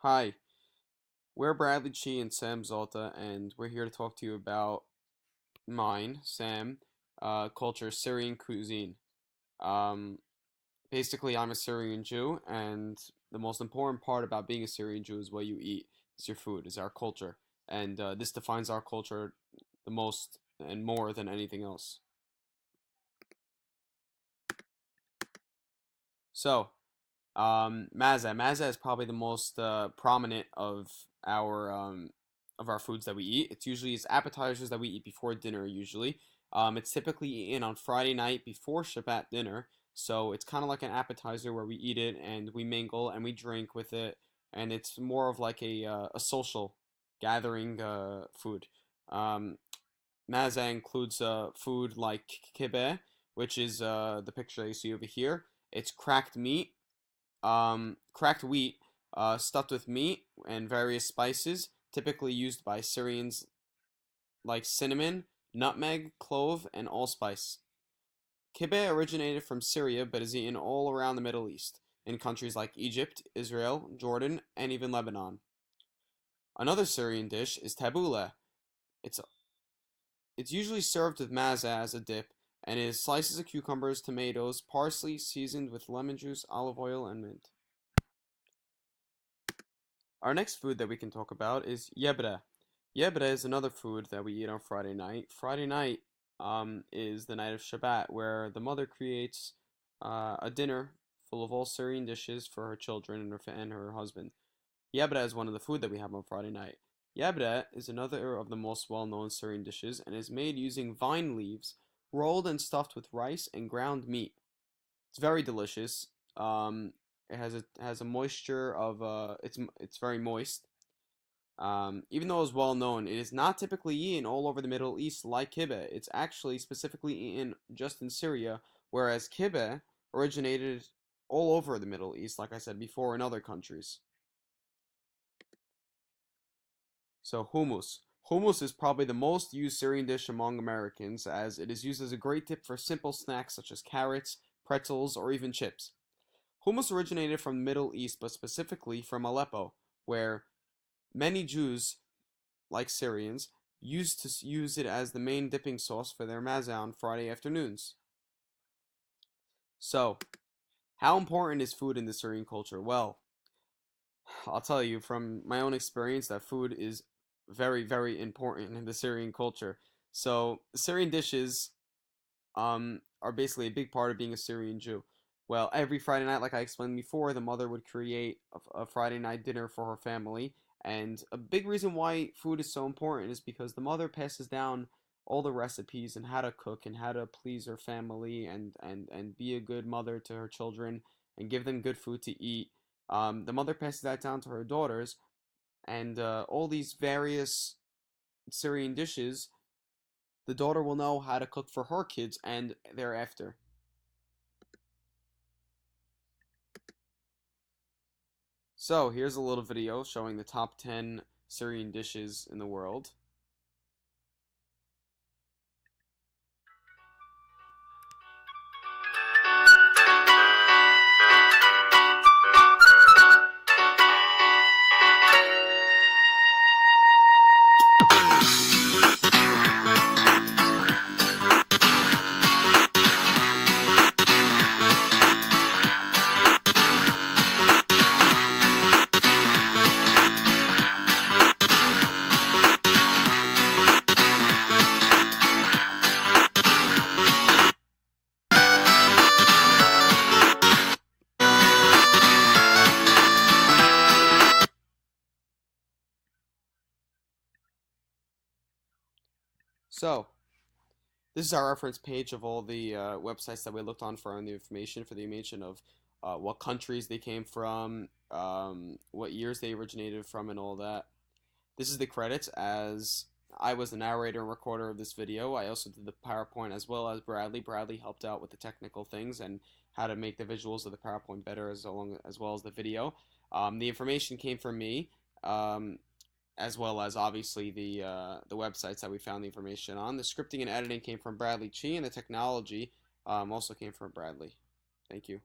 Hi, we're Bradley, Chee, and Sam Zalta, and we're here to talk to you about mine, Sam, culture, Syrian cuisine. Um, Basically, I'm a Syrian Jew, and the most important part about being a Syrian Jew is what you eat. It's your food, is our culture, and this defines our culture the most and more than anything else. So, Maza is probably the most prominent of our foods that we eat. It's appetizers that we eat before dinner usually. It's typically eaten on Friday night before Shabbat dinner. So it's kind of like an appetizer where we eat it and we mingle and we drink with it, and it's more of like a social gathering food. Um, Maza includes food like kibbeh, which is the picture that you see over here. It's cracked wheat, stuffed with meat and various spices, typically used by Syrians like cinnamon, nutmeg, clove, and allspice. Kibbeh originated from Syria but is eaten all around the Middle East, in countries like Egypt, Israel, Jordan, and even Lebanon. Another Syrian dish is tabbouleh. It's it's usually served with maza as a dip and is slices of cucumbers, tomatoes, parsley seasoned with lemon juice, olive oil, and mint. Our next food that we can talk about is yebre. Yebre is another food that we eat on Friday night. Friday night is the night of Shabbat, where the mother creates a dinner full of all Syrian dishes for her children and her husband. Yebre is one of the food that we have on Friday night. Yebre is another of the most well-known Syrian dishes and is made using vine leaves rolled and stuffed with rice and ground meat. It's very delicious. It has a moisture of it's very moist. Even though it's well known, it is not typically eaten all over the Middle East like kibbeh. It's actually specifically eaten just in Syria, whereas kibbeh originated all over the Middle East, like I said before, in other countries. So hummus. Hummus is probably the most used Syrian dish among Americans, as it is used as a great dip for simple snacks such as carrots, pretzels, or even chips. Hummus originated from the Middle East, but specifically from Aleppo, where many Jews, like Syrians, used to use it as the main dipping sauce for their matzah on Friday afternoons. So, how important is food in the Syrian culture? Well, I'll tell you from my own experience that food is very, very important in the Syrian culture. So, Syrian dishes are basically a big part of being a Syrian Jew. Well, every Friday night, like I explained before, the mother would create a Friday night dinner for her family. And a big reason why food is so important is because the mother passes down all the recipes and how to cook and how to please her family and be a good mother to her children and give them good food to eat. The mother passes that down to her daughters, and all these various Syrian dishes the daughter will know how to cook for her kids and thereafter. So, here's a little video showing the top 10 Syrian dishes in the world. So, this is our reference page of all the websites that we looked on for the information of what countries they came from, what years they originated from, and all that. This is the credits, as I was the narrator and recorder of this video. I also did the PowerPoint as well as Bradley. Bradley helped out with the technical things and how to make the visuals of the PowerPoint better as well as the video. The information came from me, as well as obviously the websites that we found the information on. The scripting and editing came from Bradley Chee, and the technology also came from Bradley. Thank you.